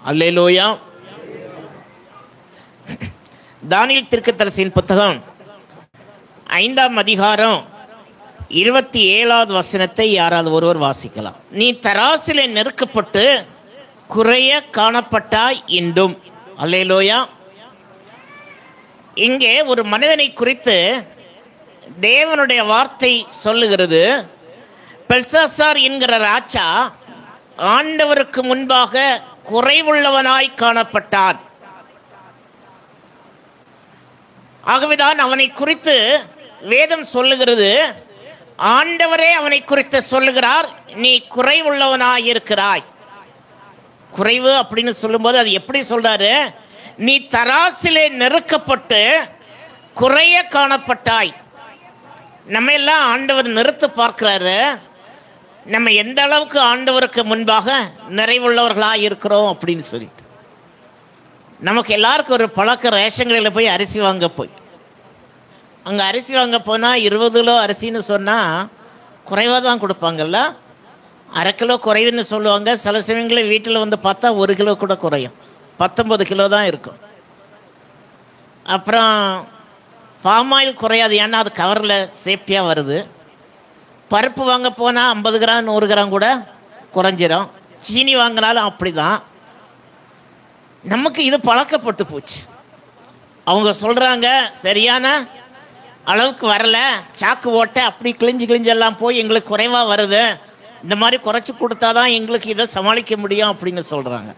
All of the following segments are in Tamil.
அல்லேலூயா. தானியேல் தீர்க்கதரிசியின் புத்தகம் 5ஆம் அதிகாரம் 27வது வசனத்தை யாராவது ஒருவர் வாசிக்கலாம். நீ தராசிலே நெருக்கப்பட்டு குறைய காணப்பட்டாய் என்றும். அல்லேலூயா. இங்கே ஒரு மனிதனை குறித்து தேவனுடைய வார்த்தை சொல்லுகிறது. பெல்சாசார் என்கிற ராஜா ஆண்டவருக்கு முன்பாக குறைவுள்ளவனாய் காணப்பட்டான். ஆகவேதான் அவனை குறித்து வேதம் சொல்லுகிறது, ஆண்டவரே அவனை குறித்து சொல்லுகிறார், நீ குறைவுள்ளவனாய் இருக்கிறாய். குறைவு அப்படின்னு சொல்லும்போது அது எப்படி சொல்றாரு? நீ தராசிலே நெருக்கப்பட்டு குறைய காணப்பட்டாய். நம்ம எல்லாம் ஆண்டவர் நிறுத்து பார்க்கிறாரு, நம்ம எந்த அளவுக்கு ஆண்டவருக்கு முன்பாக நிறைவுள்ளவர்களாக இருக்கிறோம் அப்படின்னு சொல்லிட்டு. நமக்கு எல்லாருக்கும் ஒரு பழக்கம், ரேஷன் கடையில் போய் அரிசி வாங்க போய் அங்கே அரிசி வாங்க போனால் 20 கிலோ அரிசின்னு சொன்னால் குறைவாக தான் கொடுப்பாங்கல்ல. அரை கிலோ குறைவுன்னு சொல்லுவாங்க. சில சமயங்களில் வீட்டில் வந்து பார்த்தா 1 கிலோ கூட குறையும், 19 கிலோ தான் இருக்கும். அப்புறம் பாமாயில் குறையாது, ஏன்னா அது கவரில் சேஃப்டியாக வருது. பருப்பு வாங்க போனால் 50 கிராம் 100 கிராம் கூட குறைஞ்சிரும். சீனி வாங்கினாலும் அப்படி தான். நமக்கு இது பழக்கப்பட்டு போச்சு. அவங்க சொல்கிறாங்க சரியான அளவுக்கு வரல, சாக்கு ஓட்ட அப்படி கிழிஞ்செல்லாம் போய் எங்களுக்கு குறைவாக வருது, இந்த மாதிரி குறைச்சி கொடுத்தா தான் எங்களுக்கு இதை சமாளிக்க முடியும் அப்படின்னு சொல்கிறாங்க.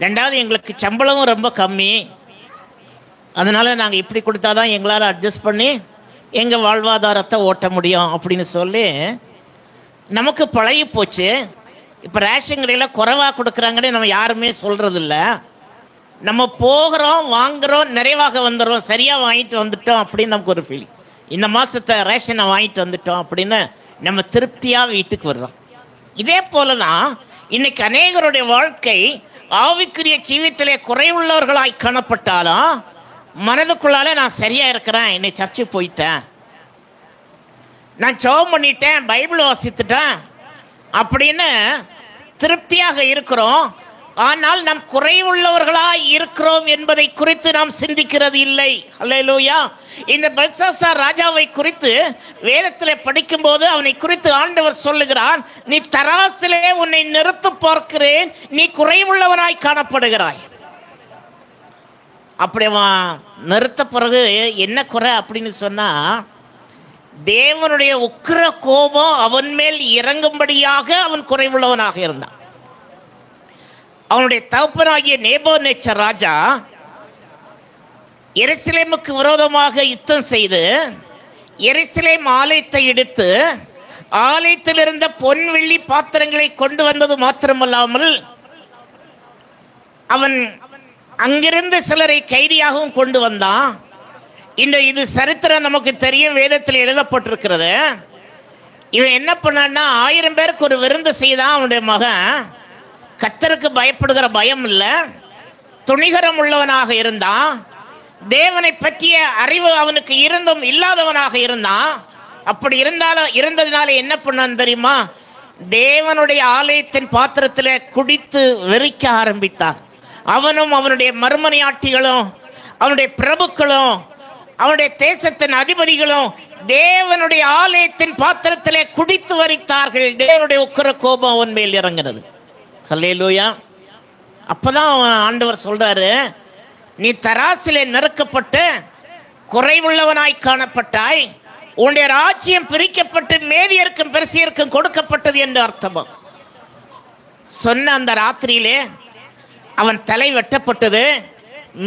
ரெண்டாவது, எங்களுக்கு சம்பளமும் ரொம்ப கம்மி, அதனால் நாங்கள் இப்படி கொடுத்தா தான் எங்களால் அட்ஜஸ்ட் பண்ணி எங்கள் வாழ்வாதாரத்தை ஓட்ட முடியும் அப்படின்னு சொல்லி நமக்கு பழகி போச்சு. இப்போ ரேஷன் கடையில் குறைவாக கொடுக்குறாங்கன்னு நம்ம யாருமே சொல்கிறதில்ல. நம்ம போகிறோம், வாங்குகிறோம், நிறைவாக வந்துடுறோம், சரியாக வாங்கிட்டு வந்துட்டோம் அப்படின்னு நமக்கு ஒரு ஃபீலிங். இந்த மாதத்தை ரேஷனை வாங்கிட்டு வந்துட்டோம் அப்படின்னு நம்ம திருப்தியாக வீட்டுக்கு வர்றோம். இதே போல தான் இன்னைக்கு அநேகருடைய வாழ்க்கை ஆவிக்குரிய ஜீவியத்திலே குறைவுள்ளவர்களாய் காணப்பட்டாலும் மனதுக்குள்ளால நான் சரியாக இருக்கிறேன், என்னை சர்ச்சுக்கு போயிட்டேன், நான் ஜெபம் பண்ணிட்டேன், பைபிள் வாசித்துட்டேன் அப்படின்னு திருப்தியாக இருக்கிறோம். ஆனால் நாம் குறைவுள்ளவர்களாய் இருக்கிறோம் என்பதை குறித்து நாம் சிந்திக்கிறது இல்லை. அல்லேலூயா. இந்த பெல்சாசார் ராஜாவை குறித்து வேதத்தில் படிக்கும்போது அவனை குறித்து ஆண்டவர் சொல்லுகிறான், நீ தராசிலே உன்னை நிறுத்து பார்க்கிறேன், நீ குறைவுள்ளவனாய் காணப்படுகிறாய். அப்படி நிறுத்த பிறகு என்ன குறை அப்படின்னு சொன்னா, தேவனுடைய உக்கிர கோபம் அவன் மேல் இறங்கும்படியாக அவன் குறைவுள்ளவனாக இருந்தான். அவனுடைய தகப்பனாகிய நேபுகத்நேச்சர் ராஜா எருசலேமுக்கு விரோதமாக யுத்தம் செய்து எருசலேம் ஆலயத்தை இடித்து ஆலயத்தில் இருந்த பொன் வெள்ளி பாத்திரங்களை கொண்டு வந்தது மாத்திரமல்லாமல் அவன் அங்கிருந்து சிலரை கைதியாகவும் கொண்டு வந்தான். இது சரித்திரம் நமக்கு தெரியும், வேதத்தில் எழுதப்பட்டிருக்கிறது. இவன் என்ன பண்ணான்னா 1000 பேருக்கு ஒரு விருந்து செய்தான். அவனுடைய மகன் கர்த்தருக்கு பயப்படுகிற பயம் இல்லை, துணிகரம் உள்ளவனாக இருந்தான், தேவனை பற்றிய அறிவு அவனுக்கு இருந்தும் இல்லாதவனாக இருந்தான். அப்படி இருந்ததுனால என்ன பண்ணான் தெரியுமா? தேவனுடைய ஆலயத்தின் பாத்திரத்தில் குடித்து வெறிக்க ஆரம்பித்தான். அவனும் அவனுடைய மறுமனையாட்டிகளும் அவனுடைய பிரபுக்களும் அவனுடைய தேசத்தின் அதிபதிகளும் தேவனுடைய ஆலயத்தின் பாத்திரத்திலே குடித்து வரித்தார்கள். தேவனுடைய உக்கிர கோபம் அவன் மேல் இறங்கினது. அல்லேலூயா. அப்பதான் ஆண்டவர் சொல்றாரு, நீ தராசிலே நெருக்கப்பட்டு குறைவுள்ளவனாய் காணப்பட்டாய், உன்னுடைய ராஜ்யம் பிரிக்கப்பட்டு மேதியருக்கும் பெர்சியருக்கும் கொடுக்கப்பட்டது என்று அர்த்தமா. சொன்ன அந்த ராத்திரியிலே அவன் தலை வெட்டப்பட்டது.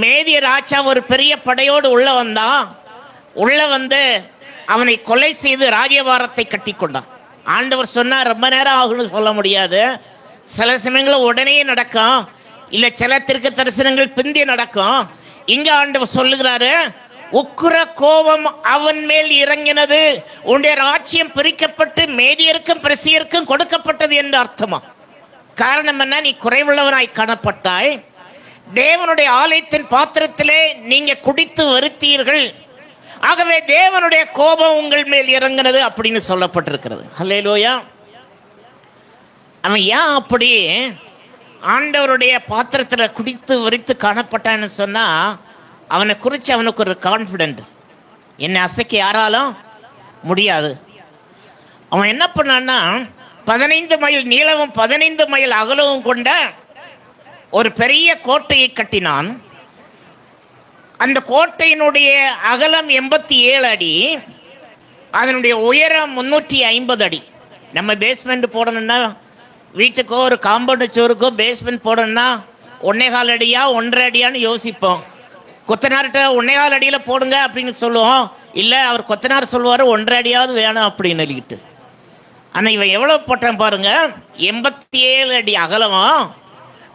மேதிய ராஜா ஒரு பெரிய படையோடு உள்ள வந்தான். உள்ள வந்து அவனை கொலை செய்து ராஜ்யபாரத்தை கட்டி கொண்டான். ஆண்டவர் சொன்னார், ரொம்ப நேரம் ஆகும்னு சொல்ல முடியாது, சில சமயங்களும் உடனே நடக்கும், இல்லை சில தீர்க்க தரிசனங்கள் பிந்தி நடக்கும். இங்க ஆண்டவர் சொல்லுகிறாரு, உக்கிர கோபம் அவன் மேல் இறங்கினது, உன்னுடைய ராஜ்யம் பிரிக்கப்பட்டு மேதியருக்கும் பெர்சியருக்கும் கொடுக்கப்பட்டது என்று அர்த்தமா. காரணம் என்ன? நீ குறைவுள்ளவனாய் காணப்பட்டாய், தேவனுடைய ஆலயத்தின் பாத்திரத்திலே நீங்க குடித்து வருத்தீர்கள், ஆகவே தேவனுடைய கோபம் உங்கள் மேல் இறங்கினது அப்படின்னு சொல்லப்பட்டிருக்கிறது. அல்லேலூயா. அவன் ஏன் அப்படி ஆண்டவருடைய பாத்திரத்தில் குடித்து வரித்து காணப்பட்டான்னு சொன்னால் அவனை குறித்து அவனுக்கு ஒரு கான்ஃபிடென்ட், என்னை அசைக்க யாராலும் முடியாது. அவன் என்ன பண்ணான்னா 15 மைல் நீளமும் 15 மைல் அகலமும் கொண்ட ஒரு பெரிய கோட்டையை கட்டினான். அந்த கோட்டையினுடைய அகலம் 87 அடி, அதனுடைய உயரம் 350 அடி. நம்ம பேஸ்மெண்ட் போடணும்னா, வீட்டுக்கோ ஒரு காம்பவுண்டு சுவருக்கோ பேஸ்மெண்ட் போடணும்னா 1.25 அடியா 1.5 அடியான்னு யோசிப்போம். கொத்தனார்கிட்ட 1.25 அடியில் போடுங்க அப்படின்னு சொல்லுவோம். இல்லை, அவர் கொத்தனார் சொல்லுவார் 1.5 அடியாவது வேணும் அப்படின்னு சொல்லிக்கிட்டு. ஆனால் இவன் எவ்வளோ போட்டான் பாருங்க, 87 அடி அகலமும்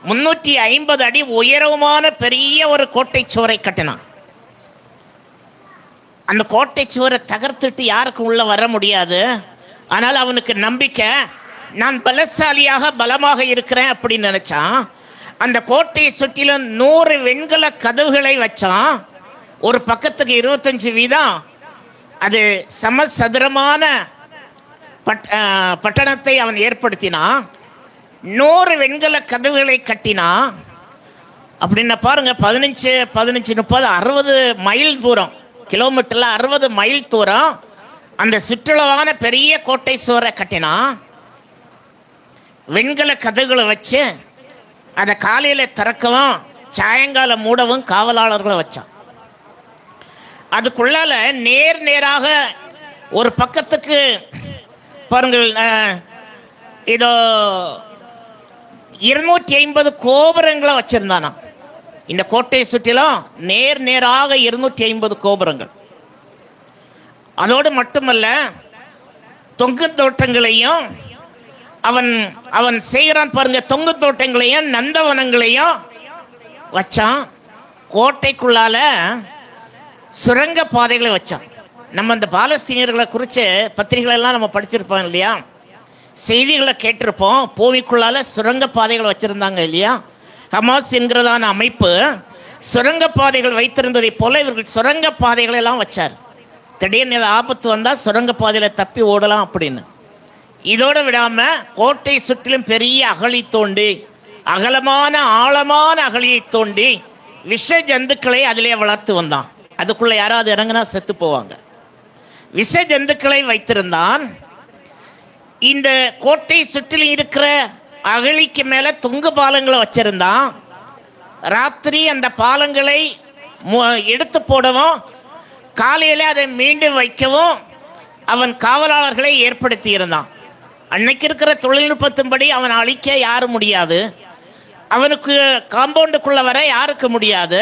350 அடி உயரமான பெரிய ஒரு கோட்டை சுவரை கட்டினான். அந்த கோட்டை சுவரை தகர்த்துட்டு யாருக்கும் உள்ள வர முடியாது. ஆனால் அவனுக்கு நம்பிக்கை, நான் பலசாலியாக பலமாக இருக்கிறேன் அப்படின்னு நினைச்சான். அந்த கோட்டையை சுற்றிலும் 100 வெண்கல கதவுகளை வச்சான். ஒரு பக்கத்துக்கு 25 வீதம். அது சமசதுரமான பட்டணத்தை அவன் ஏற்படுத்தினான். 100 வெண்கல கதவுகளை கட்டினான். அப்படின்னா பாருங்க, 15, 30, 60 மைல் தூரம், கிலோமீட்டர்ல 60 மைல் தூரம் அந்த சுற்றுலாவான பெரிய கோட்டை சுவரை கட்டினான். வெண்கல கதவுகளை வச்சு அதை காலையில் திறக்கவும் சாயங்காலம் மூடவும் காவலாளர்களை வச்சான். அதுக்குள்ளால நேராக ஒரு பக்கத்துக்கு பாருங்கள், இதோ 250 கோபுரங்களை வச்சிருந்தானா. இந்த கோட்டையை சுற்றிலும் நேராக 250 கோபுரங்கள். அதோடு மட்டுமல்ல, தொங்கு தோட்டங்களையும் அவன் செய்கிறான் பாருங்க, தொங்கு தோட்டங்களையும் நந்தவனங்களையும் வச்சான். கோட்டைக்குள்ளால சுரங்க பாதைகளை வச்சான். நம்ம இந்த பாலஸ்தீனியர்களை குறித்து பத்திரிகைகளெல்லாம் நம்ம படிச்சிருப்போம் இல்லையா, செய்திகளை கேட்டிருப்போம். பூமிக்குள்ளால சுரங்க பாதைகள் வச்சிருந்தாங்க இல்லையா. ஹமாஸ் என்கிறதான அமைப்பு சுரங்க பாதைகள் வைத்திருந்ததை போல இவர்கள் சுரங்க பாதைகளை எல்லாம் வச்சார். திடீர்னு ஆபத்து வந்தால் சுரங்க பாதையில் தப்பி ஓடலாம் அப்படின்னு. இதோடு விடாமல் கோட்டை சுற்றிலும் பெரிய அகழி தோண்டி, அகலமான ஆழமான அகழியை தோண்டி விஷ ஜந்துக்களை அதிலே வளர்த்து வந்தான். அதுக்குள்ளே யாராவது இறங்கினா செத்து போவாங்க. விஷ ஜந்துக்களை வைத்திருந்தான். இந்த கோட்டை சுற்றிலும் இருக்கிற அகழிக்கு மேலே தொங்கு பாலங்களை வச்சிருந்தான். ராத்திரி அந்த பாலங்களை எடுத்து போடவும் காலையில் அதை மீண்டும் வைக்கவும் அவன் காவலாளர்களை ஏற்படுத்தி இருந்தான். அன்னைக்கு இருக்கிற தொழில்நுட்பத்தின்படி அவனை அழிக்க யாரும் முடியாது. அவனுக்கு காம்பவுண்டுக்குள்ள வர யாருக்கு முடியாது.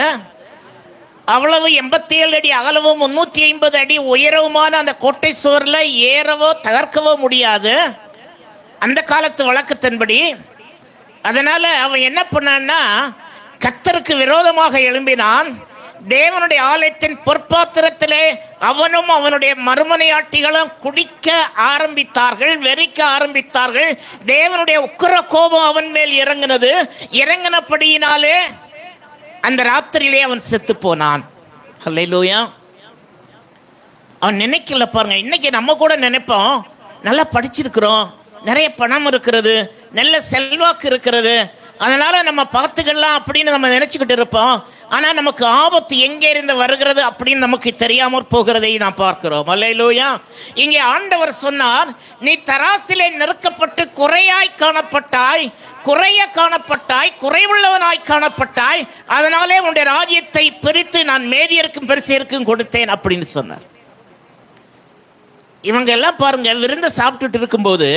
அவ்வளவு 87 அடி அகலவும் 350 அடி உயரவுமான அந்த கோட்டை சுவரில் ஏறவோ தகர்க்கவோ முடியாது அந்த காலத்து வழக்கத்தின்படி. அதனால அவன் என்ன பண்ணான்னா, கர்த்தருக்கு விரோதமாக எழும்பினான். தேவனுடைய ஆலயத்தின் பொற்பாத்திரத்திலே அவனும் அவனுடைய மறுமனையாட்டிகளும் குடிக்க ஆரம்பித்தார்கள், வெறிக்க ஆரம்பித்தார்கள். தேவனுடைய உக்கிர கோபம் அவன் மேல் இறங்கினது. இறங்கினபடியினாலே அந்த ராத்திரியிலே அவன் செத்து போனான். ஹல்லேலூயா. அவன் நினைக்கல பாருங்க. இன்னைக்கு நம்ம கூட நினைப்போம், நல்லா படிச்சிருக்கிறோம், நிறைய பணம் இருக்கிறது, நல்ல செல்வாக்கு இருக்கிறது, அதனால நம்ம பார்த்துக்கலாம் அப்படின்னு நம்ம நினைச்சுக்கிட்டு இருப்போம். ஆனால் நமக்கு ஆபத்து எங்கே இருந்து வருகிறது அப்படின்னு நமக்கு தெரியாமல் போகிறதை நாம் பார்க்கிறோம். அல்லேலூயா. இங்கே ஆண்டவர் சொன்னார், நீ தராசிலே நெருக்கப்பட்டு குறையாய் காணப்பட்டாய், குறைய காணப்பட்டாய், குறைவுள்ளவனாய் காணப்பட்டாய், அதனாலே உன்னுடைய ராஜ்யத்தை பிரித்து நான் மேதியருக்கும் பெருசியருக்கும் கொடுத்தேன் அப்படின்னு சொன்னார். இவங்க எல்லாம் பாருங்க, விருந்து சாப்பிட்டுட்டு இருக்கும்போது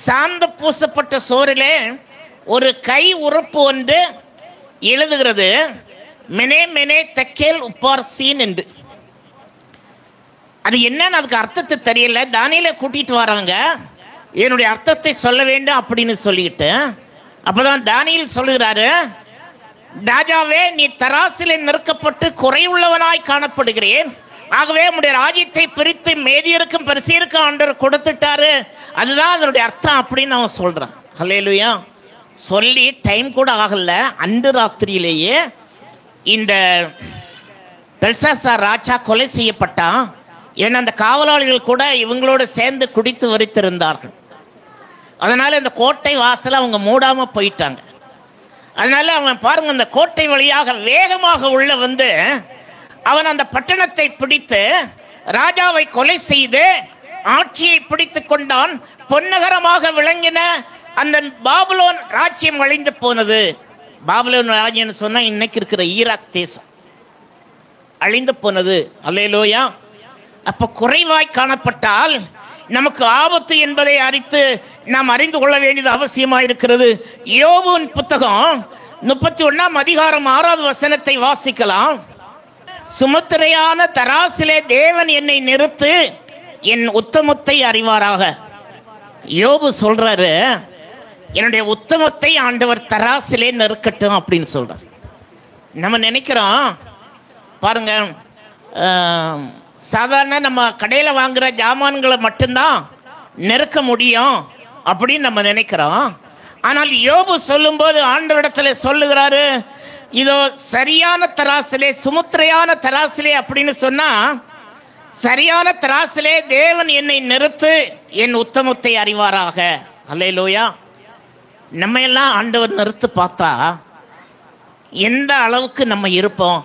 சாந்த பூசப்பட்ட சோறிலே ஒரு கை உறுப்பு ஒன்று எழுதுகிறது, மெனே மெனே தெக்கேல் உப்பார்சீன் என்று. அது என்னன்னு அதுக்கு அர்த்தத்தை தெரியல. தானியேலை கூட்டிட்டு வராங்க, என்னுடைய அர்த்தத்தை சொல்ல வேண்டும் அப்படின்னு சொல்லிட்டு. அப்பதான் தானியேல் சொல்லுகிறாரு, ராஜாவே, நீ தராசிலே நிறுக்கப்பட்டு குறைவுள்ளவனாய் காணப்படுகிறேன், ஆகவே உன்னுடைய ராஜ்யத்தை பிரித்து மேதியருக்கும் பெருசியருக்கும் ஆண்டவர் கொடுத்துட்டாரு, அதுதான் அதனுடைய அர்த்தம் அப்படின்னு அவன் சொல்றான். ஹல்லேலூயா. சொல்லி டைம் கூட ஆகல, அன்று ராத்திரியிலேயே இந்த பெல்சாசார் ராஜா கொலை செய்யப்பட்டான். ஏன்னா அந்த காவலாளிகள் கூட இவங்களோட சேர்ந்து குடித்து வரித்திருந்தார்கள். அதனால இந்த கோட்டை வாசலை அவங்க மூடாம போயிட்டாங்க. அதனால அவன் பாருங்க, அந்த கோட்டை வழியாக வேகமாக உள்ள வந்து அவன் அந்த பட்டணத்தை பிடித்து ராஜாவை கொலை செய்து ஆட்சியை பிடித்து கொண்டான். பொன்னகரமாக விளங்கின அந்த பாபிலோன் ராஜ்யம் அழிந்து போனது. பாபிலோன் ராஜ்யம் சொன்னா இன்னைக்கு இருக்கிற ஈராக் தேசம் அழிந்து போனது. அல்லேலூயா. அப்ப குறைவாய் காணப்பட்டால் நமக்கு ஆபத்து என்பதை நாம் அறிந்து கொள்ள வேண்டியது அவசியமாக இருக்கிறது. யோபுவின் புத்தகம் 31ஆம் அதிகாரம் 6வது வசனத்தை வாசிக்கலாம். சுமுத்திரையான தராசிலே தேவன் என்னை நிறுத்து, என் உத்தமத்தை அறிவாராக. யோபு சொல்றாரு, என்னுடைய உத்தமத்தை ஆண்டவர் தராசிலே நெருக்கட்டும் அப்படின்னு சொல்றார். நம்ம நினைக்கிறோம் பாருங்க, சாதாரண நம்ம கடையில் வாங்குற ஜாமான்களை மட்டும்தான் நெருக்க முடியும் அப்படின்னு நம்ம நினைக்கிறோம். ஆனால் யோபு சொல்லும்போது ஆண்டவரிடத்துல சொல்லுகிறாரு, இதோ சரியான தராசிலே, சுமுத்திரையான தராசிலே அப்படின்னு சொன்னா, சரியான தராசிலே தேவன் என்னை நிறுத்து, என் உத்தமத்தை அறிவாராக. அல்லேலூயா. நம்ம எல்லாம் ஆண்டவர் நிறுத்து பார்த்தா எந்த அளவுக்கு நம்ம இருப்போம்?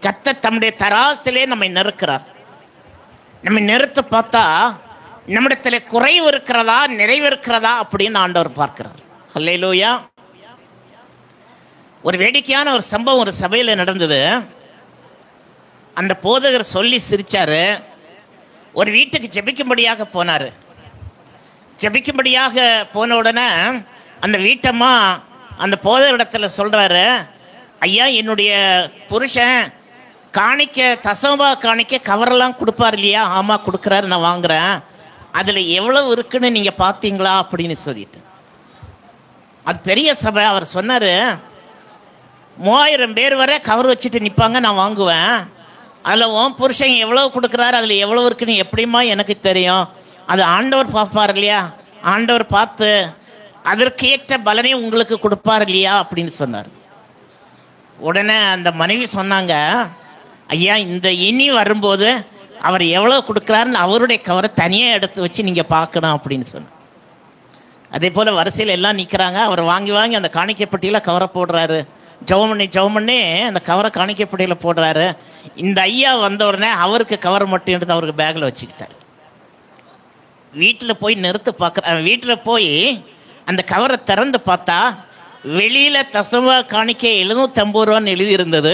கர்த்தர் தம்முடைய தராசிலே நம்மை நெருக்கிறார். நம்ம நிறுத்து பார்த்தா நம்மிடத்துல குறைவு இருக்கிறதா நிறைவு இருக்கிறதா அப்படின்னு ஆண்டவர் பார்க்கிறார். அல்லேலூயா. ஒரு வேடிக்கையான ஒரு சம்பவம் ஒரு சபையில் நடந்தது. அந்த போதகர் சொல்லி சிரிச்சாரு. ஒரு வீட்டுக்கு ஜெபிக்கும்படியாக போனாரு. ஜெபிக்கும்படியாக போன உடனே அந்த வீட்டம்மா அந்த போதகரிடத்துல சொல்றாரு, ஐயா, என்னுடைய புருஷன் காணிக்க, தசமபா காணிக்க கவரெல்லாம் கொடுப்பார் இல்லையா? ஆமாம் கொடுக்குறாரு, நான் வாங்குறேன். அதில் எவ்வளவு இருக்குன்னு நீங்கள் பார்த்தீங்களா அப்படின்னு சொல்லிட்டு. அது பெரிய சபை. அவர் சொன்னார், 3000 பேர் வரை கவர் வச்சுட்டு நிற்பாங்க, நான் வாங்குவேன். அதில் உன் புருஷன் எவ்வளோ கொடுக்குறாரு, அதில் எவ்வளோ இருக்குன்னு எப்படிமா எனக்கு தெரியும்? அது ஆண்டவர் பார்ப்பார் இல்லையா? ஆண்டவர் பார்த்து அதற்கேற்ற பலனை உங்களுக்கு கொடுப்பார் இல்லையா அப்படின்னு சொன்னார். உடனே அந்த மனைவி சொன்னாங்க, ஐயா, இந்த இனி வரும்போது அவர் எவ்வளோ கொடுக்குறாருன்னு அவருடைய கவரை தனியாக எடுத்து வச்சு நீங்கள் பார்க்கணும் அப்படின்னு சொன்னார். அதே போல் வரிசையில் எல்லாம் நிற்கிறாங்க. அவர் வாங்கி வாங்கி அந்த காணிக்கைப்பட்டியில் கவரை போடுறாரு. ஜெபம் பண்ணி அந்த கவரை காணிக்கைப்பட்டியில் போடுறாரு. இந்த ஐயா வந்த உடனே அவருக்கு கவர் மட்டும் எடுத்து அவருக்கு பேக்கில் வச்சுக்கிட்டார். வீட்டில் போய் நிறுத்து பார்க்குற, வீட்டில் போய் அந்த கவரை திறந்து பார்த்தா வெளியில் தசம காணிக்கை 750 ரூபான்னு எழுதி இருந்தது,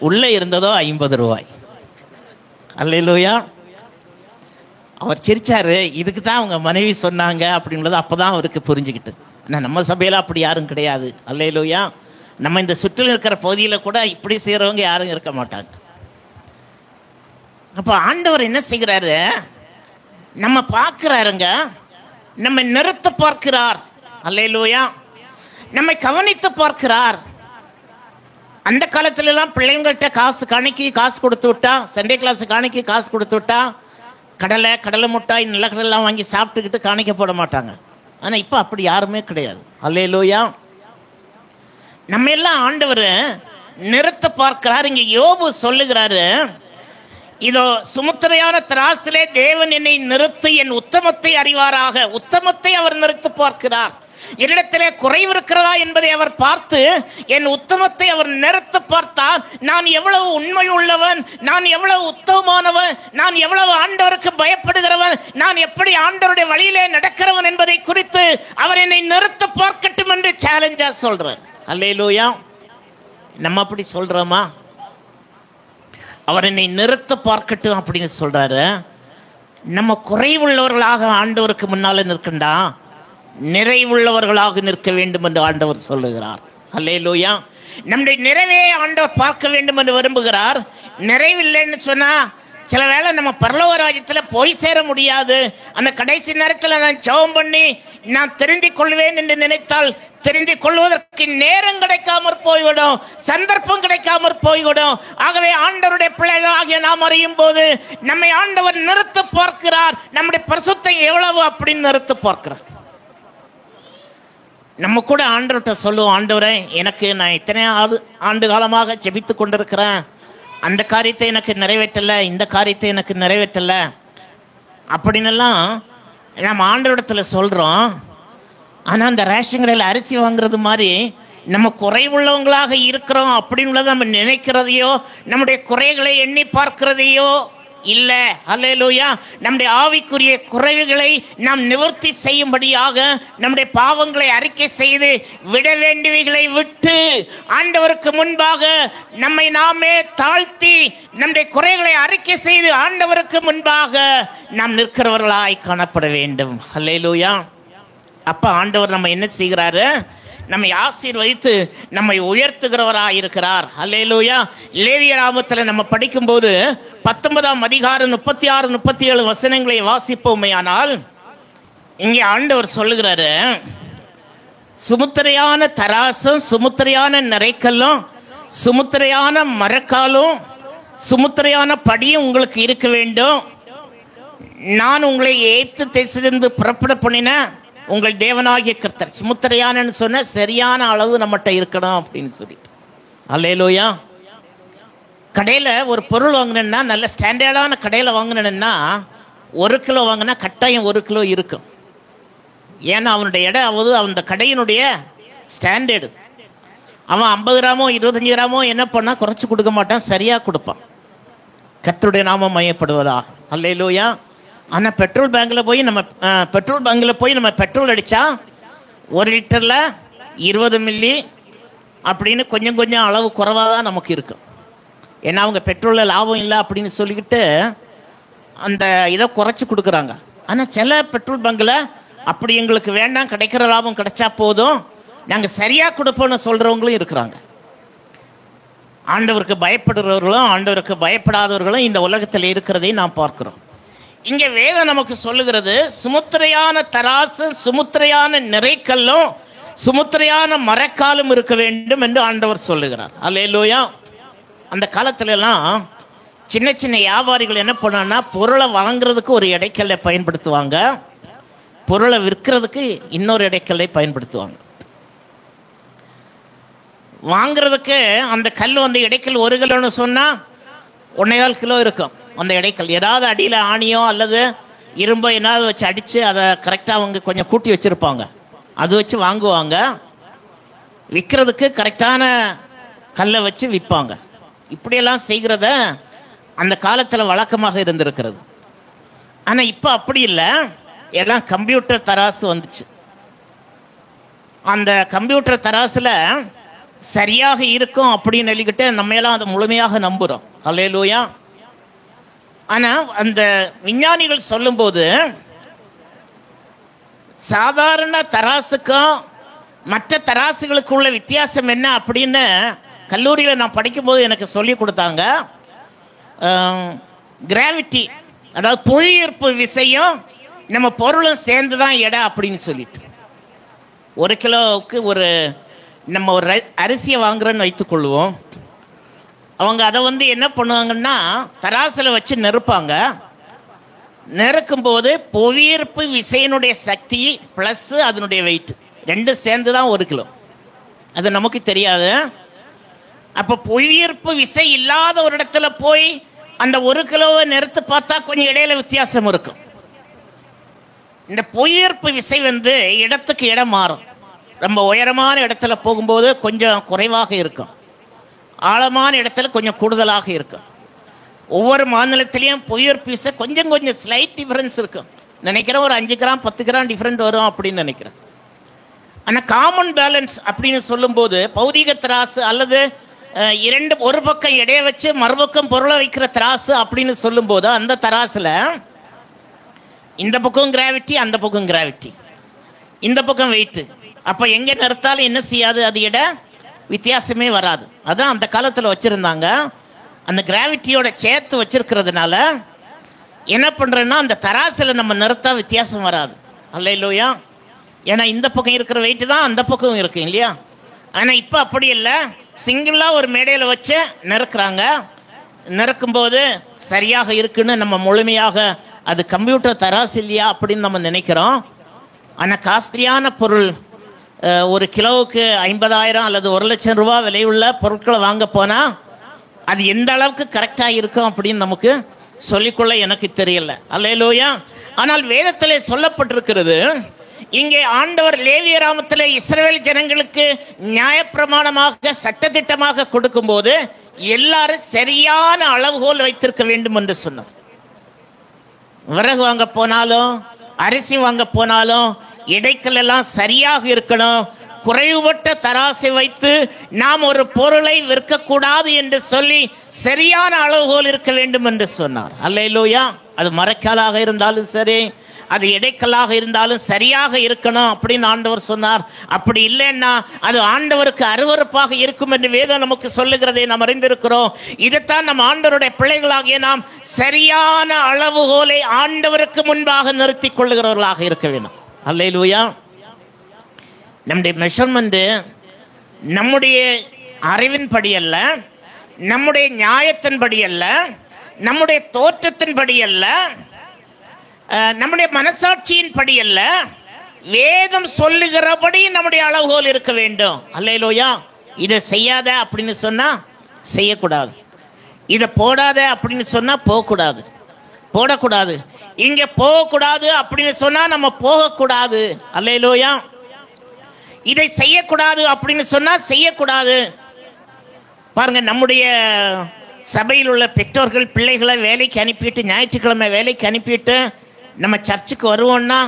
உள்ளே இருந்ததோ 50 ரூபாய். அல்லேலூயா. அவர் சிரிச்சாரு. இதுக்கு தான் அவங்க மனைவி சொன்னாங்க அப்படின்றது அப்போ தான் அவருக்கு புரிஞ்சுக்கிட்டு. ஆனால் நம்ம சபையில் அப்படி யாரும் கிடையாது. அல்லேலூயா. நம்ம இந்த சுற்றில் இருக்கிற பகுதியில் கூட இப்படி செய்கிறவங்க யாரும் இருக்க மாட்டாங்க. அப்போ ஆண்டவர் என்ன செய்கிறாரு, நம்ம பார்க்குறாருங்க, நம்ம நிறுத்த பார்க்கிறார். அல்லேலூயா. நம்மை கவனித்து பார்க்கிறார். அந்த காலத்துலலாம் பிள்ளைங்கள்ட்ட காசு கொடுத்து விட்டா, சண்டே கிளாஸ் காணிக்கை காசு கொடுத்து விட்டா கடலை முட்டாய் நிலக்கடலாம் வாங்கி சாப்பிட்டுக்கிட்டு காணிக்க போட மாட்டாங்க. ஆனால் இப்போ அப்படி யாருமே கிடையாது. அல்லேலூயா. நம்ம எல்லாம் ஆண்டவர் நிறுத்த பார்க்கிறார். இங்கே யோபு சொல்லுகிறாரு, இதோ சுமுத்திரையான தராசிலே தேவன் என்னை நிறுத்தி, என் உத்தமத்தை அறிவாராக. உத்தமத்தை அவர் நிறுத்து பார்க்கிறார். என்னிடத்திலே குறைவு இருக்கிறதா என்பதை அவர் பார்த்து என் உத்தமத்தை அவர் நிறுத்து பார்த்தார். நான் எவ்வளவு உண்மை உள்ளவன், நான் எவ்வளவு உத்தமமானவன், நான் எவ்வளவு ஆண்டவருக்கு பயப்படுகிறவன், நான் எப்படி ஆண்டவருடைய வழியிலே நடக்கிறவன் என்பதை குறித்து அவர் என்னை நிறுத்த பார்க்கட்டும் என்று சேலஞ்சா சொல்றார். அல்லேலூயா. நம்ம அப்படி சொல்றோமா? அவர் என்னை நிறுத்த பார்க்கட்டும் அப்படின்னு சொல்றாரு. நம்ம குறைவுள்ளவர்களாக ஆண்டவருக்கு முன்னால நிற்கண்டா, நிறைவுள்ளவர்களாக நிற்க வேண்டும் என்று ஆண்டவர் சொல்லுகிறார். அல்லேலூயா. நம்முடைய நிறைவே ஆண்டவர் பார்க்க வேண்டும் என்று விரும்புகிறார். நிறைவில்லைன்னு சொன்னா சில வேளை நம்ம பரலோக ராஜ்யத்தில் போய் சேர முடியாது. அந்த கடைசி நேரத்தில் நான் ஜெபம் பண்ணி நான் தெரிந்திக் கொள்வேன் என்று நினைத்தால் தெரிந்து கொள்வதற்கு நேரம் கிடைக்காமற் போய்விடும், சந்தர்ப்பம் கிடைக்காமற் போய்விடும். ஆகவே ஆண்டவருடைய பிள்ளைகள் ஆகிய நாம் அறியும் போது நம்மை ஆண்டவர் நிறுத்த பார்க்கிறார். நம்முடைய பரிசுத்தம் எவ்வளவு அப்படின்னு நிறுத்த பார்க்கிறார். நம்ம கூட ஆண்டவர்கிட்ட சொல்லுவோம், ஆண்டவரே, எனக்கு நான் இத்தனை ஆண்டு காலமாக ஜெபித்து கொண்டிருக்கிறேன், அந்த காரியத்தை எனக்கு நிறைவேற்றலை, இந்த காரியத்தை எனக்கு நிறைவேற்றலை அப்படின்னெல்லாம் நம்ம ஆண்டவரிடத்துல சொல்கிறோம். ஆனால் அந்த ரேஷன் கடையில் அரிசி வாங்குறது மாதிரி நம்ம குறைவுள்ளவங்களாக இருக்கிறோம் அப்படின்னு நம்ம நினைக்கிறதையோ, நம்முடைய குறைகளை எண்ணி பார்க்கிறதையோ இல்லை. அல்லேலூயா. நம்முடைய ஆவிக்குரிய குறைவுகளை நாம் நிவர்த்தி செய்யும்படியாக நம்முடைய பாவங்களை அறிக்கை செய்து விட வேண்டியவைகளை விட்டு ஆண்டவருக்கு முன்பாக நம்மை நாமே தாழ்த்தி நம்முடைய குறைகளை அறிக்கை செய்து ஆண்டவருக்கு முன்பாக நாம் நிற்கிறவர்களாய் காணப்பட வேண்டும். அல்லேலூயா. அப்ப ஆண்டவர் நம்ம என்ன செய்கிறாரு? நம்மை ஆசீர்வதித்து நம்மை உயர்த்துகிறவராக இருக்கிறார். அல்லேலூயா. லேவியராகமத்தில் நம்ம படிக்கும்போது 19ஆம் அதிகாரம் 36, 37 வசனங்களை வாசிப்போமேயானால், இங்கே ஆண்டவர் சொல்லுகிறாரு, சுமுத்திரையான தராசும் சுமுத்திரையான நிறைக்கல்லும் சுமுத்திரையான மரக்காலும் சுமுத்திரையான படியும் உங்களுக்கு இருக்க வேண்டும். நான் உங்களை ஏற்று திசையிலிருந்து புறப்பட பண்ணின உங்கள் தேவனாகிய கர்த்தர். சுமுத்திரையானன்னு சொன்ன சரியான அளவு நம்மகிட்ட இருக்கணும் அப்படின்னு சொல்லிட்டு. அல்லேலூயா. கடையில் ஒரு பொருள் வாங்கினேன்னா, நல்ல ஸ்டாண்டர்டான கடையில் வாங்கினேன்னா 1 கிலோ வாங்கினா கட்டாயம் 1 கிலோ இருக்கும். ஏன்னா அவனுடைய இடம் அந்த கடையினுடைய ஸ்டாண்டர்டு. அவன் 50 கிராமோ 25 கிராமோ என்ன பண்ணால் குறைச்சி கொடுக்க மாட்டான், சரியாக கொடுப்பான். கர்த்தருடைய நாமம் மையப்படுவதாக. அல்லேலூயா. ஆனால் பெட்ரோல் பேங்கில் போய் நம்ம பெட்ரோல் அடித்தா 1 லிட்டரில் 20 மில்லி அப்படின்னு கொஞ்சம் கொஞ்சம் அளவு குறைவாக தான் நமக்கு இருக்கும். ஏன்னா அவங்க பெட்ரோலில் லாபம் இல்லை அப்படின்னு சொல்லிக்கிட்டு அந்த இதை குறைச்சி கொடுக்குறாங்க. ஆனால் சில பெட்ரோல் பங்கில் அப்படி எங்களுக்கு வேண்டாம், கிடைக்கிற லாபம் கிடைச்சா போதும், நாங்கள் சரியாக கொடுப்போன்னு சொல்கிறவங்களும் இருக்கிறாங்க. ஆண்டவருக்கு பயப்படுறவர்களும் ஆண்டவருக்கு பயப்படாதவர்களும் இந்த உலகத்தில் இருக்கிறதை நாம் பார்க்கிறோம். இங்கே வேதம் நமக்கு சொல்லுகிறது, சுமுத்திரையான தராசு சுமுத்திரையான நிறைக்கல்லும் சுமுத்திரையான மரக்காலும் இருக்க வேண்டும் என்று ஆண்டவர் சொல்லுகிறார். அல்லேலூயா. அந்த காலத்துலலாம் சின்ன சின்ன வியாபாரிகள் என்ன பண்ணான்னா, பொருளை வாங்குறதுக்கு ஒரு இடைக்கல்லை பயன்படுத்துவாங்க, பொருளை விற்கிறதுக்கு இன்னொரு இடைக்கல்லை பயன்படுத்துவாங்க. வாங்கிறதுக்கு அந்த கல் இடைக்கல் 1 கிலோன்னு சொன்னால் 1.25 கிலோ இருக்கும். அந்த இடைக்கல் ஏதாவது அடியில் ஆணியோ அல்லது இரும்போ என்னாவது வச்சு அடித்து அதை கரெக்டாக அவங்க கொஞ்சம் கூட்டி வச்சுருப்பாங்க. அது வச்சு வாங்குவாங்க. விற்கிறதுக்கு கரெக்டான கல்லை வச்சு விற்பாங்க. இப்படியெல்லாம் செய்கிறத அந்த காலத்தில் வழக்கமாக இருந்திருக்கிறது. ஆனால் இப்போ அப்படி இல்லை, எல்லாம் கம்ப்யூட்டர் தராசு வந்துச்சு. அந்த கம்ப்யூட்டர் தராசில் சரியாக இருக்கும் அப்படின்னு சொல்லிக்கிட்டு நம்ம எல்லாம் அதை முழுமையாக நம்புகிறோம். அல்லேலூயா. ஆனால் அந்த விஞ்ஞானிகள் சொல்லும்போது சாதாரண தராசுக்கும் மற்ற தராசுகளுக்கு உள்ள வித்தியாசம் என்ன அப்படின்னு கல்லூரியில் நான் படிக்கும்போது எனக்கு சொல்லி கொடுத்தாங்க. கிராவிட்டி, அதாவது புவியீர்ப்பு விசையும் நம்ம பொருளும் சேர்ந்து தான் எடை அப்படின்னு சொல்லிட்டு, 1 கிலோவுக்கு நம்ம ஒரு அரிசியை வாங்குறோன்னு வைத்துக்கொள்வோம். அவங்க அதை என்ன பண்ணுவாங்கன்னா, தராசில் வச்சு நெருப்பாங்க. நெருக்கும்போது புவியீர்ப்பு விசையினுடைய சக்தி ப்ளஸ் அதனுடைய வெயிட் ரெண்டும் சேர்ந்து தான் 1 கிலோ. அது நமக்கு தெரியாது. அப்போ புவியீர்ப்பு விசை இல்லாத ஒரு இடத்துல போய் அந்த 1 கிலோவை நிறுத்து பார்த்தா கொஞ்சம் இடையில வித்தியாசம் இருக்கும். இந்த புவியீர்ப்பு விசை இடத்துக்கு இடம் மாறும். ரொம்ப உயரமான இடத்துல போகும்போது கொஞ்சம் குறைவாக இருக்கும், ஆழமான இடத்துல கொஞ்சம் கூடுதலாக இருக்கும். ஒவ்வொரு மாநிலத்திலையும் புவியீர்ப்பு விசை கொஞ்சம் கொஞ்சம் ஸ்லைட் டிஃப்ரென்ஸ் இருக்கும். நினைக்கிறேன் ஒரு 5 கிராம் 10 கிராம் டிஃப்ரெண்ட் வரும் அப்படின்னு நினைக்கிறேன். ஆனால் காமன் பேலன்ஸ் அப்படின்னு சொல்லும்போது பௌதிக திராசு அல்லது ஒரு பக்கம் எடையை வச்சு மறுபக்கம் பொருளை வைக்கிற திராசு அப்படின்னு சொல்லும்போது அந்த தராசில் இந்த பக்கம் கிராவிட்டி, அந்த பக்கம் கிராவிட்டி, இந்த பக்கம் வெயிட்டு. அப்போ எங்கே நிறுத்தாலும் என்ன செய்யாது, அது எடை வித்தியாசமே வராது. அதான் அந்த காலத்தில் வச்சுருந்தாங்க. அந்த கிராவிட்டியோட சேர்த்து வச்சிருக்கிறதுனால என்ன பண்ணுறேன்னா, அந்த தராசில் நம்ம நிறுத்தா வித்தியாசம் வராது. அல்லேலூயா. ஏன்னா இந்த பக்கம் இருக்கிற வெயிட்டு தான் அந்த பக்கம் இருக்கு இல்லையா. ஆனால் இப்போ அப்படி இல்லை, சிங்கிளாக ஒரு மேடையில் வச்சு நிறுக்கிறாங்க. நிறுக்கும்போது சரியாக இருக்குன்னு நம்ம முழுமையாக அது கம்ப்யூட்டர் தராசு இல்லையா அப்படின்னு நம்ம நினைக்கிறோம். ஆனால் காஸ்ட்லியான பொருள் 1 கிலோவுக்கு 50,000 அல்லது 1,00,000 ரூபா விலையுள்ள பொருட்களை வாங்க போனால் அது எந்த அளவுக்கு கரெக்டாக இருக்கும் அப்படின்னு நமக்கு சொல்லிக்கொள்ள எனக்கு தெரியல. அல்லேலூயா. ஆனால் வேதத்தில் சொல்லப்பட்டிருக்கிறது, இங்கே ஆண்டவர் லேவியராமத்தில் இஸ்ரவேல் ஜனங்களுக்கு நியாயப்பிரமாணமாக சட்டத்திட்டமாக கொடுக்கும்போது எல்லாரும் சரியான அளவுகோல் வைத்திருக்க வேண்டும் என்று சொன்னார். விறகு வாங்க போனாலும் அரிசி வாங்க போனாலும் இடைக்கல் எல்லாம் சரியாக இருக்கணும். குறைவுபட்ட தராசை வைத்து நாம் ஒரு பொருளை விற்கக்கூடாது என்று சொல்லி சரியான அளவுகோல் இருக்க வேண்டும் என்று சொன்னார். அல்லேலூயா. அது மரக்காலாக இருந்தாலும் சரி, அது இடைக்கல்லாக இருந்தாலும் சரியாக இருக்கணும் அப்படின்னு ஆண்டவர் சொன்னார். அப்படி இல்லைன்னா அது ஆண்டவருக்கு அருவருப்பாக இருக்கும் என்று வேதம் நமக்கு சொல்லுகிறதை நாம் அறிந்திருக்கிறோம். இதைத்தான் நம் ஆண்டவருடைய பிள்ளைகளாகிய நாம் சரியான அளவுகோலை ஆண்டவருக்கு முன்பாக நிறுத்தி கொள்ளுகிறவர்களாக இருக்க வேண்டும். அல்லேலூயா. நம்முடைய மெஷர்மெண்ட் நம்முடைய அறிவின்படி அல்ல, நம்முடைய நியாயத்தின்படி அல்ல, நம்முடைய தோற்றத்தின்படி அல்ல, நம்முடைய மனசாட்சியின் படி அல்ல, வேதம் சொல்லுகிறபடி நம்முடைய அளவுகோல் இருக்க வேண்டும். அல்லேலூயா. இதை செய்யாத அப்படின்னு சொன்னா செய்யக்கூடாது, இதை போடாத அப்படின்னு சொன்னா போகக்கூடாது, போடக்கூடாது, இங்க போகக்கூடாது அப்படின்னு சொன்னா நம்ம போகக்கூடாது. அல்லேலூயா. இதை செய்யக்கூடாது அப்படின்னு சொன்னா செய்யக்கூடாது. பாருங்க, நம்முடைய சபையில் உள்ள பெற்றோர்கள் பிள்ளைகளை வேலைக்கு அனுப்பிட்டு, ஞாயிற்றுக்கிழமை வேலைக்கு அனுப்பிட்டு நம்ம சர்ச்சுக்கு வருவோம்னா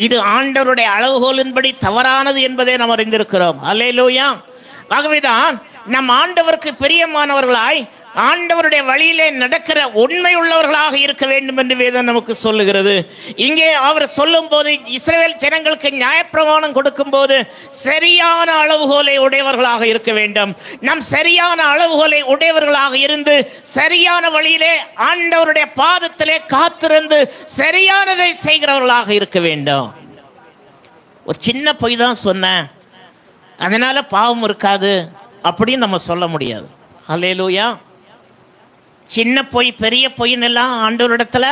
இது ஆண்டவருடைய அளவுகோலின்படி தவறானது என்பதை நாம் அறிந்திருக்கிறோம். அல்லேலூயா. ஆகவேதான் நம் ஆண்டவருக்கு பிரியமானவர்களாய் ஆண்டவருடைய வழியிலே நடக்கிற உண்மை உள்ளவர்களாக இருக்க வேண்டும் என்று வேதம் நமக்கு சொல்லுகிறது. இங்கே அவர் சொல்லும் போது இஸ்ரவேல் ஜனங்களுக்கு நியாயப்பிரமாணம் கொடுக்கும் போது சரியான அளவுகோலை உடையவர்களாக இருக்க வேண்டும். நம் சரியான அளவுகோலை உடையவர்களாக இருந்து சரியான வழியிலே ஆண்டவருடைய பாதத்திலே காத்திருந்து சரியானதை செய்கிறவர்களாக இருக்க வேண்டும். ஒரு சின்ன பொய் தான் சொன்னேன், அதனால பாவம் இருக்காது அப்படின்னு நம்ம சொல்ல முடியாது. அல்லேலூயா. சின்ன பொய் பெரிய பொய்ன்னு எல்லாம் ஆண்டவரிடத்துல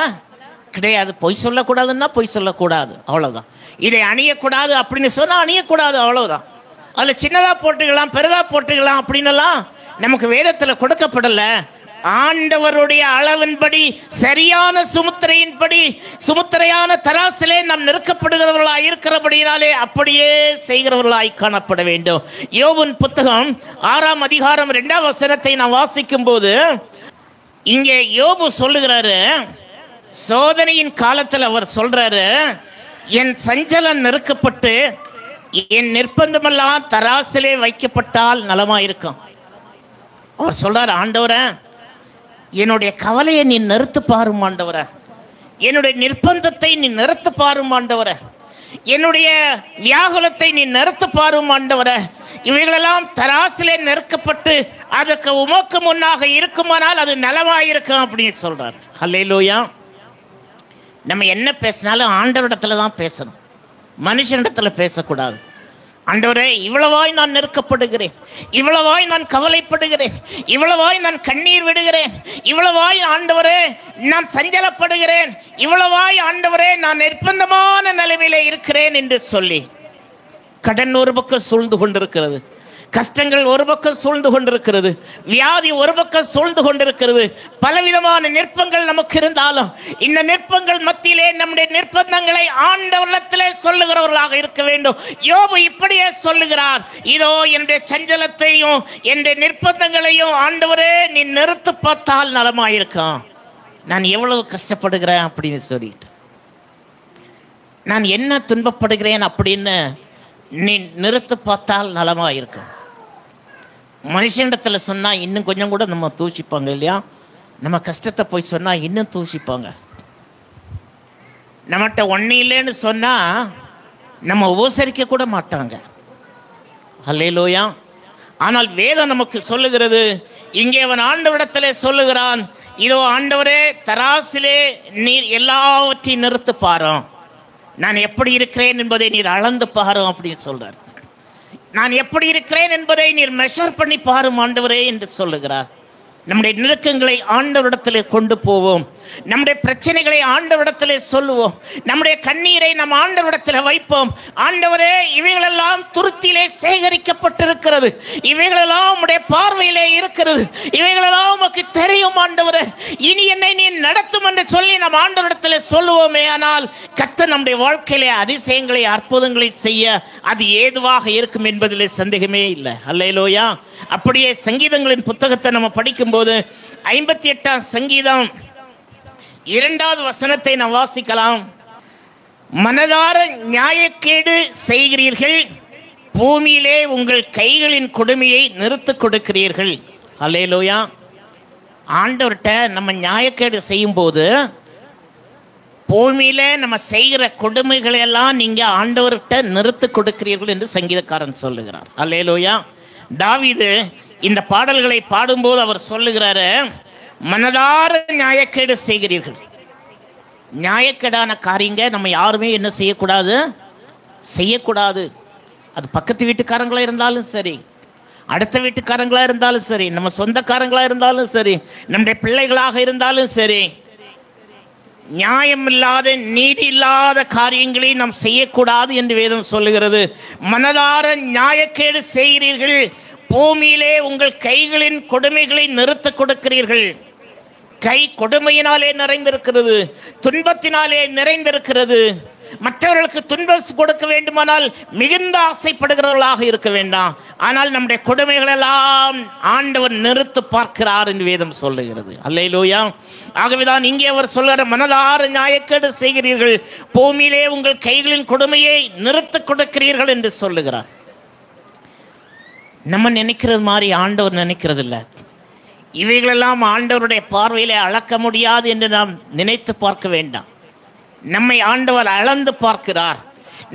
கிடையாது. பொய் சொல்லக்கூடாதுன்னா பொய் சொல்லக்கூடாது, அவ்வளோதான். இதை அணியக்கூடாது அப்படின்னு சொன்னால் அணியக்கூடாது, அவ்வளோதான். அதில் சின்னதாக போட்டுக்கலாம் பெரிதாக போட்டுக்கலாம் அப்படின்னலாம் நமக்கு வேதத்தில் கொடுக்கப்படலை. ஆண்டவருடைய அளவின்படி சரியான சுமுத்திரையின்படி சுமுத்திரையான தராசிலே நாம் நெருக்கப்படுகிறவர்களாய் இருக்கிறபடியாலே அப்படியே செய்கிறவர்களாய் காணப்பட வேண்டும். யோபின் புத்தகம் 6ஆம் அதிகாரம் 2ஆம் வசனத்தை நாம் வாசிக்கும் போது இங்கே யோபு சொல்லுகிறாரு, சோதனையின் காலத்தில் அவர் சொல்றாரு, என் சஞ்சலம் நெருக்கப்பட்டு என் நிர்பந்தமெல்லாம் தராசிலே வைக்கப்பட்டால் நலமாயிருக்கும். அவர் சொல்றாரு, ஆண்டவரே என்னுடைய கவலையை நீ நிறுத்து பாரும் ஆண்டவரே, என்னுடைய நிர்பந்தத்தை நீ நிறுத்து பாரும் ஆண்டவரே, என்னுடைய வியாகுலத்தை நீ நிறுத்து பாரும் ஆண்டவரே, இவைகளெல்லாம் தராசிலே நெருக்கப்பட்டு அதற்கு உமக்கு முன்னாக இருக்குமானால் அது நலமாயிருக்கும் அப்படின்னு சொல்றார். அல்லேலூயா. நம்ம என்ன பேசினாலும் ஆண்டவரிடத்துல தான் பேசணும், மனுஷனிடத்துல பேசக்கூடாது. ஆண்டவரே இவ்வளவாய் நான் நெருக்கப்படுகிறேன், இவ்வளவாய் நான் கவலைப்படுகிறேன், இவ்வளவாய் நான் கண்ணீர் விடுகிறேன், இவ்வளவாய் ஆண்டவரே நான் சஞ்சலப்படுகிறேன், இவ்வளவாய் ஆண்டவரே நான் நிர்பந்தமான நிலைமையிலே இருக்கிறேன் என்று சொல்லி, கடன் ஒரு பக்கம் சூழ்ந்து கொண்டிருக்கிறது, கஷ்டங்கள் ஒரு பக்கம் சூழ்ந்து கொண்டிருக்கிறது, வியாதி ஒரு பக்கம் சூழ்ந்து கொண்டிருக்கிறது, பலவிதமான நிர்பந்தங்கள் நமக்கு இருந்தாலும் இந்த நிர்பந்தங்கள் மத்தியிலே நம்முடைய நிர்பந்தங்களை ஆண்டவரிடத்திலே சொல்லுகிறவர்களாக இருக்க வேண்டும். யோபு இப்படியே சொல்லுகிறார், இதோ என்னுடைய சஞ்சலத்தையும் என்னுடைய நிர்பந்தங்களையும் ஆண்டவரே நீ நிறுத்து பார்த்தால் நலமாயிருக்கும். நான் எவ்வளவு கஷ்டப்படுகிறேன் அப்படின்னு சொல்லிட்டு, நான் என்ன துன்பப்படுகிறேன் அப்படின்னு நீ நிறுத்து பார்த்தால் நலமாக இருக்கும். மனுஷனிடத்தில் சொன்னால் இன்னும் கொஞ்சம் கூட நம்ம தூஷிப்பாங்க இல்லையா? நம்ம கஷ்டத்தை போய் சொன்னால் இன்னும் தூஷிப்பாங்க. நம்மகிட்ட ஒன்றும் இல்லைன்னு சொன்னால் நம்ம உபசரிக்க கூட மாட்டாங்க. அல்லேலூயா. ஆனால் வேதம் நமக்கு சொல்லுகிறது, இங்கே அவன் ஆண்டவரிடத்திலே சொல்லுகிறான், இதோ ஆண்டவரே தராசிலே நீர் எல்லாவற்றையும் நிறுத்து பாரும், நான் எப்படி இருக்கிறேன் என்பதை நீர் அளந்து பாரும் அப்படின்னு சொல்றார். நான் எப்படி இருக்கிறேன் என்பதை நீர் மெஷர் பண்ணி பாரும் ஆண்டவரே என்று சொல்லுகிறார். நம்முடைய நெருக்கங்களை ஆண்டவரிடத்திலே கொண்டு போவோம். நம்முடைய பிரச்சனைகளை ஆண்டவரிடத்திலே சொல்லுவோம். நம்முடைய கண்ணீரை நம் ஆண்டவரிடத்தில் வைப்போம். ஆண்டவரே, இவைகளெல்லாம் துருத்திலே சேகரிக்கப்பட்டிருக்கிறது, இவைகளெல்லாம் உம்முடைய பார்வையிலே இருக்கிறது, இவைகளெல்லாம் உமக்கு தெரியும் ஆண்டவரே, இனி என்னை நீ நடத்தும் என்று சொல்லி நம் ஆண்டவரிடத்திலே சொல்லுவோமே. ஆனால் கர்த்தர் நம்முடைய வாழ்க்கையிலே அதிசயங்களை அற்புதங்களை செய்ய அது ஏதுவாக இருக்கும் என்பதிலே சந்தேகமே இல்லை. அல்லேலூயா. அப்படியே சங்கீதங்களின் புத்தகத்தை நம்ம படிக்கும்போது 58ஆம் சங்கீதம் 2வது வசனத்தை நாம் வாசிக்கலாம். மனதார நியாயக்கேடு செய்கிறீர்கள், பூமியிலே உங்கள் கைகளின் கொடுமையை நிறுத்திக் கொடுக்கிறீர்கள். அல்லேலூயா. ஆண்டவர்கிட்ட நம்ம நியாயக்கேடு செய்யும் போது பூமியில நம்ம செய்கிற கொடுமைகளை எல்லாம் நீங்க ஆண்டவர்கிட்ட நிறுத்தி கொடுக்கிறீர்கள் என்று சங்கீதக்காரன் சொல்லுகிறார். அல்லேலூயா. தாவீது இந்த பாடல்களை பாடும்போது அவர் சொல்லுகிறாரு, மனதார நியாயக்கேடு செய்கிறீர்கள். நியாயக்கேடான காரியங்க நம்ம யாருமே என்ன செய்யக்கூடாது. அது பக்கத்து வீட்டுக்காரங்களா இருந்தாலும் சரி, அடுத்த வீட்டுக்காரங்களா இருந்தாலும் சரி, நம்ம சொந்தக்காரங்களா இருந்தாலும் சரி, நம்முடைய பிள்ளைகளாக இருந்தாலும் சரி, நியாயமில்லாத நீதி இல்லாத காரியங்களை நாம் செய்யக்கூடாது என்று வேதம் சொல்லுகிறது. மனதார நியாயக்கேடு செய்கிறீர்கள், பூமியிலே உங்கள் கைகளின் கொடுமைகளை நிறுத்த கொடுக்கிறீர்கள். கை கொடுமையினாலே நிறைந்திருக்கிறது, துன்பத்தினாலே நிறைந்திருக்கிறது. மற்றவர்களுக்கு துன்பம் கொடுக்க வேண்டுமானால் மிகுந்த ஆசைப்படுகிறவர்களாக இருக்க வேண்டாம். ஆனால் நம்முடைய கொடுமைகள் எல்லாம் ஆண்டவர் நிறுத்து பார்க்கிறார் என்று வேதம் சொல்லுகிறது. அல்லேலூயா. ஆகவேதான் இங்கே அவர் சொல்லுகிற, மனதார நியாயக்கேடு செய்கிறீர்கள், பூமியிலே உங்கள் கைகளின் கொடுமையை நிறுத்த கொடுக்கிறீர்கள் என்று சொல்லுகிறார். நம்ம நினைக்கிறது மாதிரி ஆண்டவர் நினைக்கிறது இல்லை. இவைகளெல்லாம் ஆண்டவருடைய பார்வையிலே அளக்க முடியாது என்று நாம் நினைத்து பார்க்க வேண்டாம். நம்மை ஆண்டவர் அளந்து பார்க்கிறார்,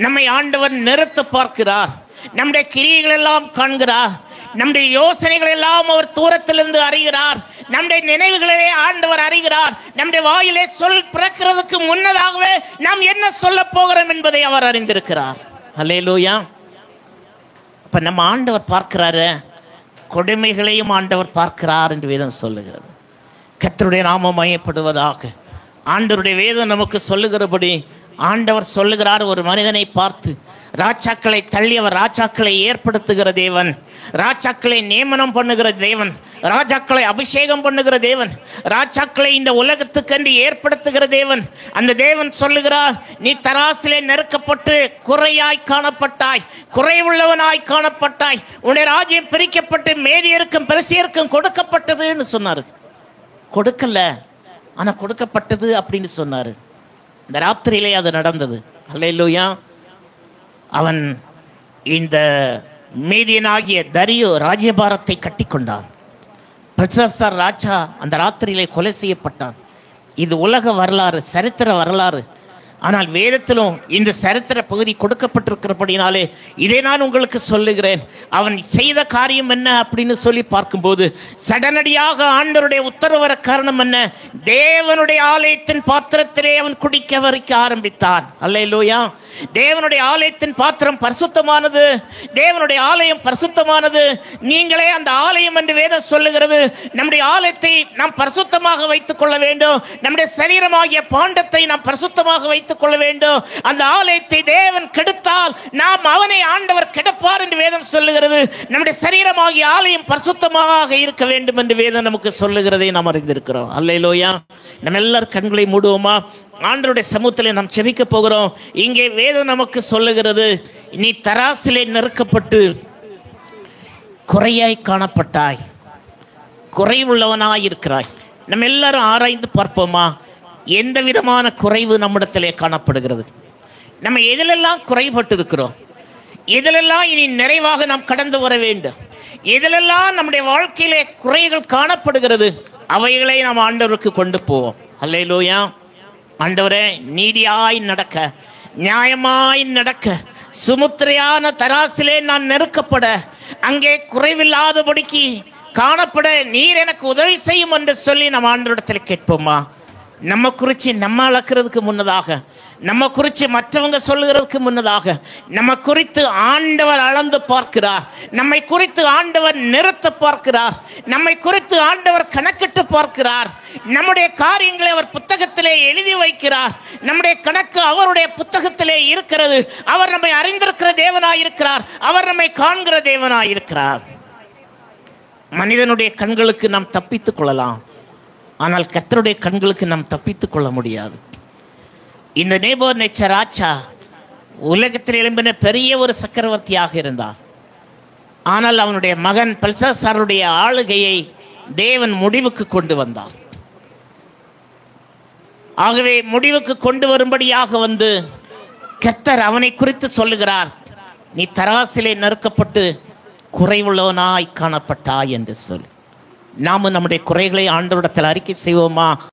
நம்மை ஆண்டவர் நிறுத்த பார்க்கிறார், நம்முடைய கிரியைகள் எல்லாம் காண்கிறார், நம்முடைய யோசனைகள் எல்லாம் அவர் தூரத்திலிருந்து அறிகிறார், நம்முடைய நினைவுகளே ஆண்டவர் அறிகிறார். நம்முடைய வாயிலே சொல் பிறக்கிறதுக்கு முன்னதாகவே நாம் என்ன சொல்ல போகிறோம் என்பதை அவர் அறிந்திருக்கிறார். அல்லேலூயா. அப்ப நம்ம ஆண்டவர் பார்க்கிறாரு, கொடுமைகளையும் ஆண்டவர் பார்க்கிறார் என்று வேதம் சொல்லுகிறது. கர்த்தருடைய நாமம் மகிமைப்படுவதாக. ஆண்டவருடைய வேதம் நமக்கு சொல்லுகிறபடி ஆண்டவர் சொல்லுகிறார், ஒரு மனிதனை பார்த்து, ராஜாக்களை தள்ளியவர் ராஜாக்களை ஏற்படுத்துகிற தேவன், ராஜாக்களை நியமனம் பண்ணுகிற தேவன், ராஜாக்களை அபிஷேகம் பண்ணுகிற தேவன், ராஜாக்களை இந்த உலகத்துக்கென்று ஏற்படுத்துகிற தேவன். அந்த தேவன் சொல்லுகிறார், நீ தராசிலே நெருக்கப்பட்டு குறையாய் காணப்பட்டாய், குறைவுள்ளவனாய் காணப்பட்டாய், உன்னுடைய ராஜ்யம் பிரிக்கப்பட்டு மேதியருக்கும் பெருசியருக்கும் கொடுக்கப்பட்டதுன்னு சொன்னார். கொடுக்கல, ஆனா கொடுக்கப்பட்டது அப்படின்னு சொன்னாரு. இந்த ராத்திரியிலே அது நடந்தது. அல்லேலூயா. அவன் இந்த மேதியனாகிய தரியு ராஜ்யபாரத்தை கட்டி கொண்டான். பெல்சாத்சார் ராஜா அந்த ராத்திரியிலே கொலை செய்யப்பட்டான். இது உலக வரலாறு, சரித்திர வரலாறு. ஆனால் வேதத்திலும் இந்த சரித்திர பகுதி கொடுக்கப்பட்டிருக்கிறபடினாலே இதை நான் உங்களுக்கு சொல்லுகிறேன். அவன் செய்த காரியம் என்ன அப்படின்னு சொல்லி பார்க்கும்போது, சடனடியாக ஆண்டவருடைய உத்தரவு வர காரணம் என்ன? தேவனுடைய ஆலயத்தின் பாத்திரத்திலே அவன் குடிக்க வரைக்க ஆரம்பித்தான். அல்லேலூயா. தேவனுடைய ஆலயத்தின் பாத்திரம் பரிசுத்தமானது, தேவனுடைய ஆலயம் பரிசுத்தமானது. நீங்களே அந்த ஆலயம் என்று வேதம் சொல்லுகிறது. நம்முடைய ஆலயத்தை நாம் பரிசுத்தமாக வைத்துக் கொள்ள வேண்டும். நம்முடைய சரீரமாகிய பாண்டத்தை நாம் பரிசுத்தமாக வைத்துக் கொள்ள வேண்டும். அந்த ஆலயத்தை தேவன் கெடுத்தால் நாம் அவனை ஆண்டவர் கெடுப்பார் என்று வேதம் சொல்லுகிறது. நம்முடைய சரீரமாகிய ஆலயம் பரிசுத்தமாக இருக்க வேண்டும் என்று வேதம் நமக்கு சொல்லுகிறதை நாம் அறிந்திருக்கிறோம். அல்லேலூயா. நம்ம எல்லாரும் கண்களை மூடுவோமா? ஆண்டவருடைய சமூகத்திலே நாம் செபிக்க போகிறோம். இங்கே வேதம் நமக்கு சொல்லுகிறது, நீ தராசிலே நெருக்கப்பட்டு குறையாய் காணப்பட்டாய், குறைவுள்ளவனாய் இருக்கிறாய். நம்ம எல்லாரும் ஆராய்ந்து பார்ப்போமா, எந்த விதமான குறைவு நம்மிடத்திலே காணப்படுகிறது? நம்ம எதிலெல்லாம் குறைபட்டு இருக்கிறோம்? எதிலெல்லாம் இனி நிறைவாக நாம் கடந்து வர வேண்டும்? எதிலெல்லாம் நம்முடைய வாழ்க்கையிலே குறைகள் காணப்படுகிறது? அவைகளை நாம் ஆண்டவருக்கு கொண்டு போவோம். அல்லேலூயா. ஆண்டவரே, நீதியாய் நடக்க, நியாயமாய் நடக்க, சுமுத்திரையான தராசிலே நான் நெருக்கப்பட, அங்கே குறைவில்லாதபடிக்கு காணப்பட நீர் எனக்கு உதவி செய்யும் என்று சொல்லி நம்ம ஆண்டவரிடத்தில் கேட்போமா? நம்ம குறித்து நம்ம அளக்கிறதுக்கு முன்னதாக, நம்ம குறித்து மற்றவங்க சொல்லுகிறதுக்கு முன்னதாக, நம்ம குறித்து ஆண்டவர் அளந்து பார்க்கிறார். நம்மை குறித்து ஆண்டவர் நிறுத்த பார்க்கிறார். நம்மை குறித்து ஆண்டவர் கணக்கிட்டு பார்க்கிறார். நம்முடைய காரியங்களை அவர் புத்தகத்திலே எழுதி வைக்கிறார். நம்முடைய கணக்கு அவருடைய புத்தகத்திலே இருக்கிறது. அவர் நம்மை அறிந்திருக்கிற தேவனாயிருக்கிறார். அவர் நம்மை காண்கிற தேவனாயிருக்கிறார். மனிதனுடைய கண்களுக்கு நாம் தப்பித்துக் கொள்ளலாம், ஆனால் கர்த்தருடைய கண்களுக்கு நாம் தப்பித்துக் கொள்ள முடியாது. இந்த நேபுகத்நேச்சர் ராஜா உலகத்தில் எழும்பின பெரிய ஒரு சக்கரவர்த்தியாக இருந்தார். ஆனால் அவனுடைய மகன் பெல்சாசாருடைய ஆளுகையை தேவன் முடிவுக்கு கொண்டு வந்தார். ஆகவே முடிவுக்கு கொண்டு வரும்படியாக வந்து கர்த்தர் அவனை குறித்து சொல்லுகிறார், நீ தராசிலே நறுக்கப்பட்டு குறைவுள்ளவனாய் காணப்பட்டாய் என்று சொல். நாமும் நம்முடைய குறைகளை ஆண்டவரிடத்தில் அறிக்கை செய்வோமா?